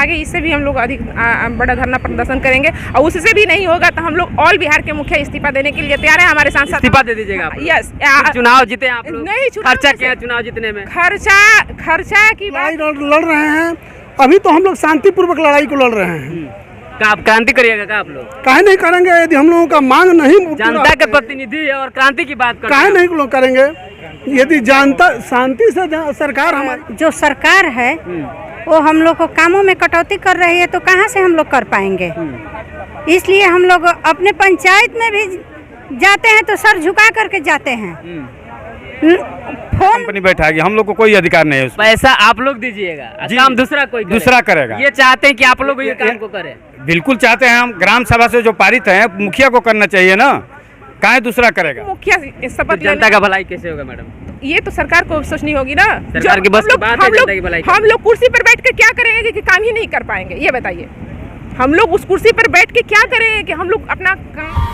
आगे इससे भी हम लोग अधिक बड़ा धरना प्रदर्शन करेंगे और उससे भी नहीं होगा तो हम लोग ऑल बिहार के मुखिया इस्तीफा देने के लिए तैयार है। हमारे सांसद इस्तीफा दे दीजिएगा आप? यस। चुनाव जीते आप लोग? नहीं, खर्चा क्या है चुनाव जीतने में? खर्चा की बात लड़ रहे हैं। अभी तो हम लोग शांतिपूर्वक लड़ाई को लड़ रहे हैं। आप क्रांति करिएगा क्या आप लोग? काहे नहीं करेंगे? यदि हम लोगों का मांग नहीं, जनता के प्रतिनिधि है और क्रांति की बात काहे नहीं लोग करेंगे? यदि जनता शांति से सरकार हमारी जो सरकार है वो हम लोग को कामों में कटौती कर रही है, तो कहाँ से हम लोग कर पाएंगे? इसलिए हम लोग अपने पंचायत में भी जाते हैं तो सर झुका करके जाते हैं। फोन कंपनी बैठाएगी, हम लोग को कोई अधिकार नहीं है उसमें। पैसा आप लोग दीजिएगा, काम दूसरा कोई दूसरा करेगा। ये चाहते हैं कि आप लोग ये काम को करें? बिल्कुल चाहते हैं हम। ग्राम सभा से जो पारित है मुखिया को करना चाहिए ना, काहे दूसरा करेगा? मुखिया शपथ जनता का भलाई कैसे होगा मैडम? ये तो सरकार को सोचनी होगी ना। सरकार की बस की बात है जनता की भलाई। हम लोग कुर्सी पर बैठ कर क्या करेंगे कि काम ही नहीं कर पाएंगे? ये बताइए, हम लोग उस कुर्सी पर बैठ के क्या करेंगे कि हम लोग अपना काम।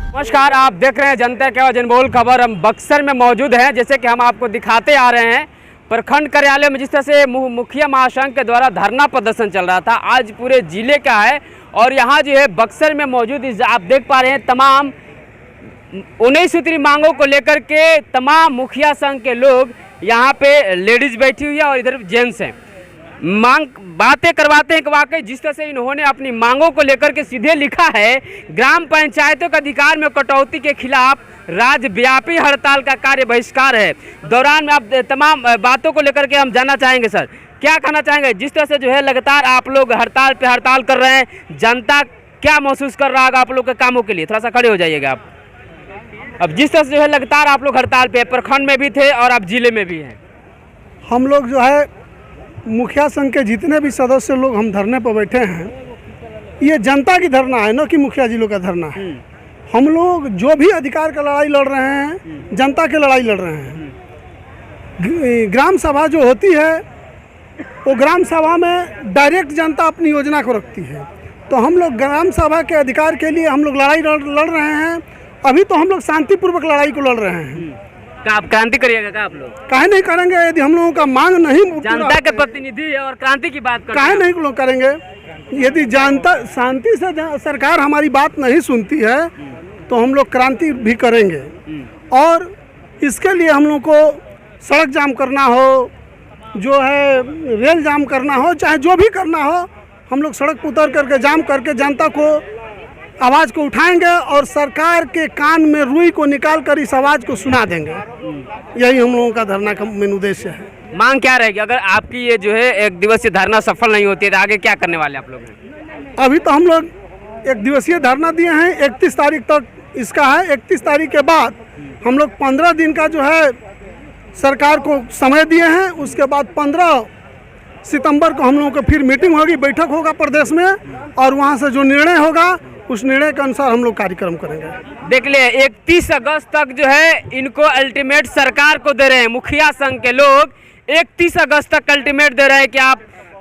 नमस्कार, आप देख रहे हैं जनता की आवाज़ अनमोल खबर। हम बक्सर में मौजूद हैं। जैसे कि हम आपको दिखाते आ रहे हैं, प्रखंड कार्यालय में जिस तरह से मुखिया महासंघ के द्वारा धरना प्रदर्शन चल रहा था, आज पूरे जिले का है। और यहाँ जो है बक्सर में मौजूद आप देख पा रहे हैं तमाम 19 सूत्री मांगों को लेकर के तमाम मुखिया संघ के लोग यहाँ पे लेडीज बैठी हुई है और इधर जेंट्स हैं। बातें करवाते हैं कि वाकई जिस तरह से इन्होंने अपनी मांगों को लेकर के सीधे लिखा है, ग्राम पंचायतों के अधिकार में कटौती के खिलाफ राज्यव्यापी हड़ताल का कार्य बहिष्कार है। दौरान में आप तमाम बातों को लेकर के हम जानना चाहेंगे। सर, क्या कहना चाहेंगे? जिस तरह से जो है लगातार आप लोग हड़ताल पे हड़ताल कर रहे हैं, जनता क्या महसूस कर रहा होगा आप लोग के कामों के लिए? थोड़ा सा खड़े हो जाइएगा आप। अब जिस तरह से जो है लगातार आप लोग हड़ताल पे, प्रखंड में भी थे और अब जिले में भी हैं। हम लोग जो है मुखिया संघ के जितने भी सदस्य लोग हम धरने पर बैठे हैं, ये जनता की धरना है, न कि मुखिया जी लोग का धरना है। हम लोग जो भी अधिकार का लड़ाई लड़ रहे हैं, जनता की लड़ाई लड़ रहे हैं। ग्राम सभा जो होती है वो ग्राम सभा में डायरेक्ट जनता अपनी योजना को रखती है, तो हम लोग ग्राम सभा के अधिकार के लिए हम लोग लड़ाई लड़ रहे हैं। अभी तो हम लोग शांतिपूर्वक लड़ाई को लड़ रहे हैं। आप क्रांति करिएगा क्या आप लोग? काहे नहीं करेंगे? यदि हम लोगों का मांग नहीं, जनता के प्रतिनिधि है और क्रांति की बात काहे नहीं लोग करेंगे? यदि जनता शांति से सरकार हमारी बात नहीं सुनती है तो हम लोग क्रांति भी करेंगे। और इसके लिए हम लोग को सड़क जाम करना हो, जो है रेल जाम करना हो, चाहे जो भी करना हो, हम लोग सड़क पर उतर करके जाम करके जनता को आवाज़ को उठाएंगे और सरकार के कान में रुई को निकाल कर इस आवाज़ को सुना देंगे। यही हम लोगों का धरना का मेन उद्देश्य है। मांग क्या रहेगी अगर आपकी ये जो है 1 दिवसीय धरना सफल नहीं होती है तो आगे क्या करने वाले आप लोग? अभी तो हम लोग 1 दिवसीय धरना दिए हैं, 31 तारीख तक इसका है। 31 तारीख के बाद हम लोग 15 दिन का जो है सरकार को समय दिए हैं। उसके बाद 15 सितंबर को हम लोगों को फिर मीटिंग होगी, बैठक होगा प्रदेश में, और वहाँ से जो निर्णय होगा उस निर्णय के अनुसार हम लोग कार्यक्रम करेंगे। देख ले, 31 अगस्त तक जो है इनको अल्टीमेट सरकार को दे रहे हैं। मुखिया संघ के लोग 31 अगस्त तक अल्टीमेट दे रहे हैं कि आप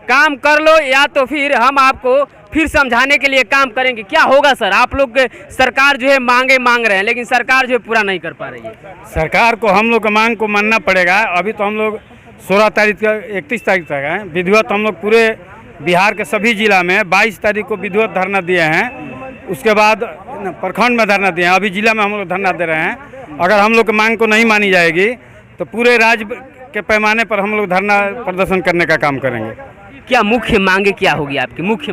काम कर लो या तो फिर हम आपको फिर समझाने के लिए काम करेंगे। क्या होगा सर? आप लोग सरकार जो है मांग रहे हैं लेकिन सरकार जो है पूरा नहीं कर पा रही है। सरकार को हम लोग का मांग को मानना पड़ेगा। अभी तो हम लोग 16 तारीख का 31 तारीख तक है विधिवत। हम लोग पूरे बिहार के सभी जिला में 22 तारीख को विधिवत धरना दिए हैं। उसके बाद प्रखंड में धरना दिए हैं। अभी जिला में हम लोग धरना दे रहे हैं। अगर हम लोग की मांग को नहीं मानी जाएगी तो पूरे राज्य के पैमाने पर हम लोग धरना प्रदर्शन करने का काम करेंगे। क्या मुख्य मांगे क्या होगी आपकी? मुख्य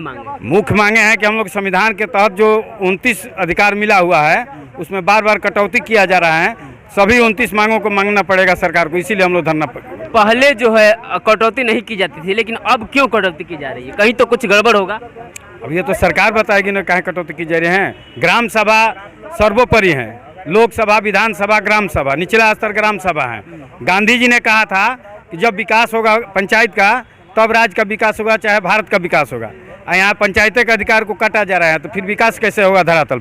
मांगे हैं कि हम लोग संविधान के तहत जो 29 अधिकार मिला हुआ है उसमें बार बार कटौती किया जा रहा है। सभी 29 मांगों को मांगना पड़ेगा सरकार को, इसीलिए हम लोग धरना। पहले जो है कटौती नहीं की जाती थी, लेकिन अब क्यों कटौती की जा रही है? कहीं तो कुछ गड़बड़ होगा। अब ये तो सरकार बताएगी ना काहे कटौती की जा रही है। ग्राम सभा सर्वोपरि है। लोकसभा, विधानसभा, ग्राम सभा, निचला स्तर ग्राम सभा है। गांधी जी ने कहा था कि जब विकास होगा पंचायत का तब राज्य का विकास होगा, चाहे भारत का विकास होगा। यहाँ पंचायतें का अधिकार को काटा जा रहा है तो फिर विकास कैसे होगा? धरातल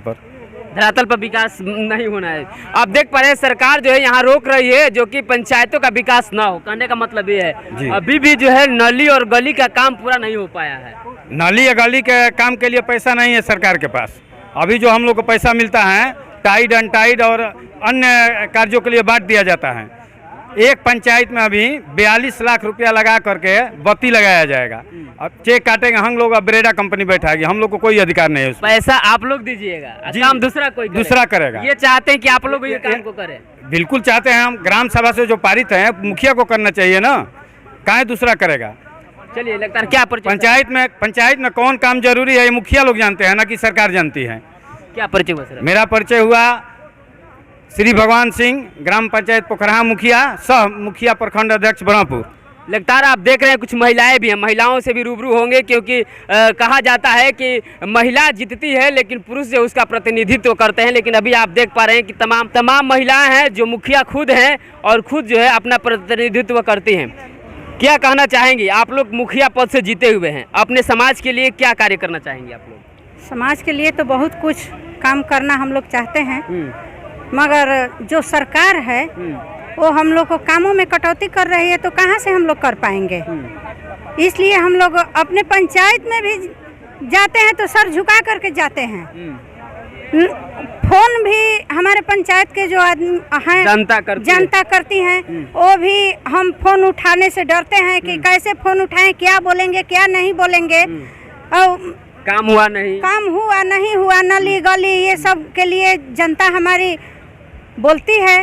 पर विकास नहीं होना है। आप देख पा रहे हैं सरकार जो है यहाँ रोक रही है जो कि पंचायतों का विकास ना हो। कहने का मतलब ये है अभी भी जो है नाली और गली का काम पूरा नहीं हो पाया है। नाली या गली के काम के लिए पैसा नहीं है सरकार के पास। अभी जो हम लोग को पैसा मिलता है टाइड अनटाइड और अन्य कार्यों के लिए बांट दिया जाता है। एक पंचायत में अभी 42 लाख रुपया लगा करके बत्ती लगाया जाएगा। अब चेक काटेंगे हम लोग, अब ब्रेडा कंपनी बैठाएगी, हम लोग को कोई अधिकार नहीं है उसमें। पैसा आप लोग दीजिएगा, जी। काम दूसरा कोई करेगा। दूसरा करेगा। ये चाहते हैं कि आप लोग ये काम को करें। बिल्कुल चाहते हैं हम, ग्राम सभा से जो पारित है मुखिया को करना चाहिए ना, काहे दूसरा करेगा। चलिए लगता है क्या परिचय, पंचायत में कौन काम जरूरी है ये मुखिया लोग जानते हैं ना कि सरकार जानती है। क्या परिचय हुआ सर? मेरा परिचय हुआ श्री भगवान सिंह, ग्राम पंचायत पोखरा मुखिया, सह मुखिया प्रखंड अध्यक्ष ब्रह्मपुर। लगातार आप देख रहे हैं कुछ महिलाएं भी हैं, महिलाओं से भी रूबरू होंगे क्योंकि कहा जाता है कि महिला जीतती है लेकिन पुरुष जो उसका प्रतिनिधित्व करते हैं। लेकिन अभी आप देख पा रहे हैं कि तमाम महिलाएं हैं जो मुखिया खुद हैं और खुद जो है अपना प्रतिनिधित्व करती हैं। क्या कहना चाहेंगी आप लोग मुखिया पद से जीते हुए हैं, अपने समाज के लिए क्या कार्य करना चाहेंगे आप लोग? समाज के लिए तो बहुत कुछ काम करना हम लोग चाहते हैं, मगर जो सरकार है वो हम लोग को कामों में कटौती कर रही है, तो कहाँ से हम लोग कर पाएंगे। इसलिए हम लोग अपने पंचायत में भी जाते हैं तो सर झुका करके जाते हैं। फोन भी हमारे पंचायत के जो आदमी हैं जनता करती हैं, वो भी हम फोन उठाने से डरते हैं कि कैसे फोन उठाएं, क्या बोलेंगे क्या नहीं बोलेंगे। और काम हुआ नहीं हुआ, नली गली ये सब के लिए जनता हमारी बोलती है।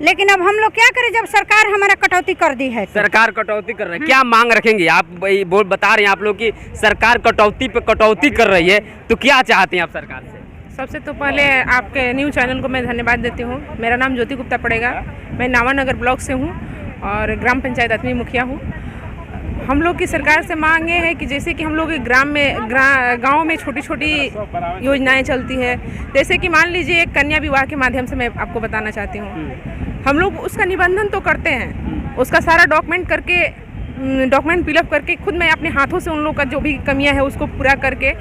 लेकिन अब हम लोग क्या करें जब सरकार हमारा कटौती कर दी है। सरकार कटौती कर रही है, क्या मांग रखेंगे आप? बता रहे हैं आप लोग कि सरकार कटौती पे कटौती कर रही है, तो क्या चाहते हैं आप सरकार से? सबसे तो पहले आपके न्यूज़ चैनल को मैं धन्यवाद देती हूँ। मेरा नाम ज्योति गुप्ता पड़ेगा, मैं नावानगर ब्लॉक से हूँ और ग्राम पंचायत आत्मी मुखिया हूँ। हम लोग की सरकार से मांग ये है कि जैसे कि हम लोग गांव में छोटी छोटी योजनाएं चलती है, जैसे कि मान लीजिए एक कन्या विवाह के माध्यम से मैं आपको बताना चाहती हूँ। हम लोग उसका निबंधन तो करते हैं, उसका सारा डॉक्यूमेंट फिलअप करके खुद मैं अपने हाथों से उन लोग का जो भी कमियां है उसको पूरा करके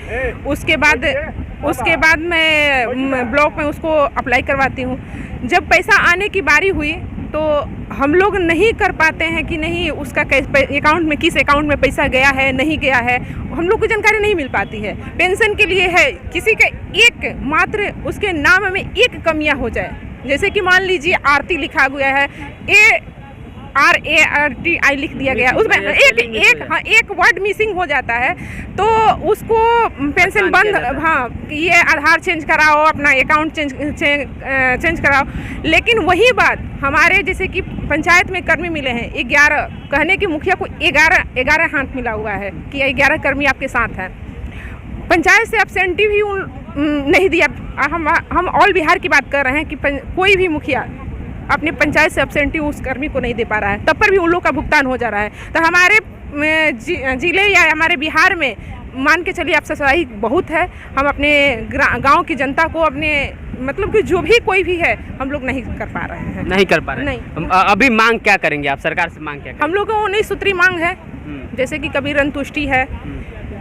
उसके बाद मैं ब्लॉक में उसको अप्लाई करवाती हूँ। जब पैसा आने की बारी हुई तो हम लोग नहीं कर पाते हैं कि नहीं उसका अकाउंट में किस अकाउंट में पैसा गया है नहीं गया है, हम लोग को जानकारी नहीं मिल पाती है। पेंशन के लिए है, किसी का एक मात्र उसके नाम में एक कमियां हो जाए, जैसे कि मान लीजिए आरती लिखा गया है, ARTI लिख दिया गया, उसमें एक वर्ड मिसिंग हो जाता है तो उसको पेंशन बंद, ये आधार चेंज कराओ, अपना अकाउंट चेंज कराओ। लेकिन वही बात हमारे जैसे कि पंचायत में कर्मी मिले हैं 11, कहने की मुखिया को 11 हाथ मिला हुआ है कि 11 कर्मी आपके साथ हैं। पंचायत से एब्सेंटी भी नहीं दिया। हम ऑल बिहार की बात कर रहे हैं कि कोई भी मुखिया अपने पंचायत से एब्सेंटी उस कर्मी को नहीं दे पा रहा है, तब पर भी उन लोग का भुगतान हो जा रहा है। तो हमारे जिले या हमारे बिहार में मान के चलिए अफसरशाही बहुत है। हम अपने गांव की जनता को अपने मतलब कि जो भी कोई भी है हम लोग नहीं कर पा रहे हैं। नहीं कर पा रहे हैं। नहीं। अभी मांग क्या करेंगे आप सरकार से? मांग क्या करेंगे? हम लोग को 19 सूत्री मांग है, जैसे कि कभी अंतुष्टि है,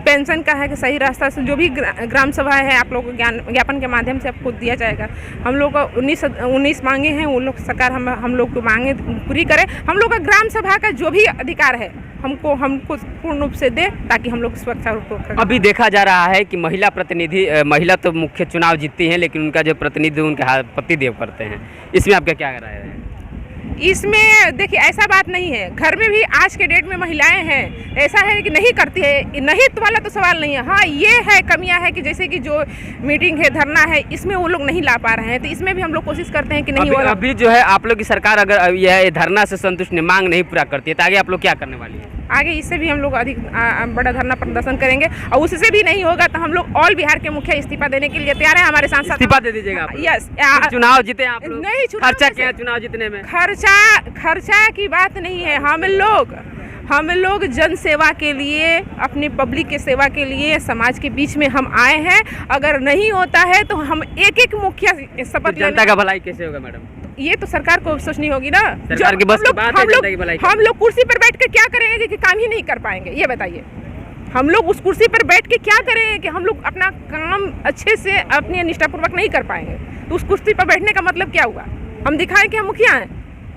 पेंशन का है कि सही रास्ता से जो भी ग्राम सभा है आप लोग को ज्ञापन के माध्यम से आपको दिया जाएगा। हम लोग को 19 मांगे हैं, वो लोग सरकार हम लोग को मांगे पूरी करे। हम लोग का ग्राम सभा का जो भी अधिकार है हमको पूर्ण रूप से दे, ताकि हम लोग सुरक्षा रूप। अभी देखा जा रहा है कि महिला तो मुख्य चुनाव जीतती हैं, लेकिन उनका जो प्रतिनिधि उनके पतिदेव करते हैं, इसमें आपका क्या राय है? इसमें देखिए ऐसा बात नहीं है, घर में भी आज के डेट में महिलाएं हैं, ऐसा है कि नहीं करती है, नहीं तो वाला तो सवाल नहीं है। हाँ ये है कमियां है कि जैसे कि जो मीटिंग है धरना है इसमें वो लोग नहीं ला पा रहे हैं, तो इसमें भी हम लोग कोशिश करते हैं कि नहीं। अभी जो है आप लोग की सरकार अगर यह धरना से संतुष्ट नहीं, मांग नहीं पूरा करती है, तो आगे आप लोग क्या करने वाली है? आगे इससे भी हम लोग अधिक बड़ा धरना प्रदर्शन करेंगे, और उससे भी नहीं होगा तो हम लोग ऑल बिहार के मुखिया इस्तीफा देने के लिए तैयार है। हमारे सांसद इस्तीफा दे दीजिएगा आप? यस। चुनाव जीते आप लोग? नहीं, खर्चा क्या है चुनाव जीतने में? खर्चा की बात नहीं है। हम लोग जन सेवा के लिए, अपनी पब्लिक के सेवा के लिए समाज के बीच में हम आए हैं। अगर नहीं होता है तो हम एक मुखिया शपथ। जनता का भलाई कैसे होगा मैडम? ये तो सरकार को सोचनी होगी ना। सरकार की बस की बात है जनता की भलाई। हम लोग कुर्सी पर बैठ कर क्या करेंगे कि काम ही नहीं कर पाएंगे? ये बताइए, हम लोग उस कुर्सी पर बैठ के क्या करेंगे कि हम लोग अपना काम अच्छे से अपनी निष्ठापूर्वक नहीं कर पाएंगे? तो उस कुर्सी पर बैठने का मतलब क्या हुआ? हम दिखाएं कि हम मुखिया हैं,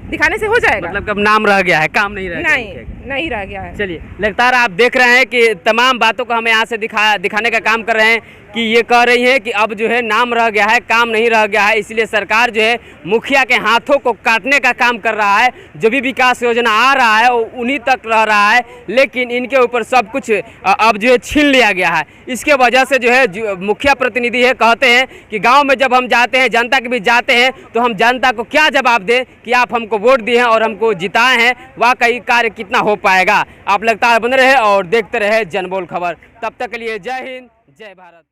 दिखाने से हो जाएगा? मतलब कब नाम रह गया है, काम नहीं रह गया? नहीं रह गया है। चलिए, लगातार आप देख रहे हैं कि तमाम बातों को हमें यहाँ से दिखाने का काम कर रहे हैं कि ये कह रही हैं कि अब जो है नाम रह गया है, काम नहीं रह गया है, इसलिए सरकार जो है मुखिया के हाथों को काटने का काम कर रहा है। जो भी विकास योजना आ रहा है वो उन्हीं तक रह रहा है, लेकिन इनके ऊपर सब कुछ अब जो है छीन लिया गया है। इसके वजह से जो है मुखिया प्रतिनिधि है कहते हैं कि गाँव में जब हम जाते हैं, जनता के बीच जाते हैं, तो हम जनता को क्या जवाब दें कि आप हमको वोट दिए हैं और हमको जिताए हैं, वाकई कार्य कितना हो पाएगा। आप लगातार बने रहे और देखते रहे जनबोल खबर। तब तक के लिए जय हिंद, जय भारत।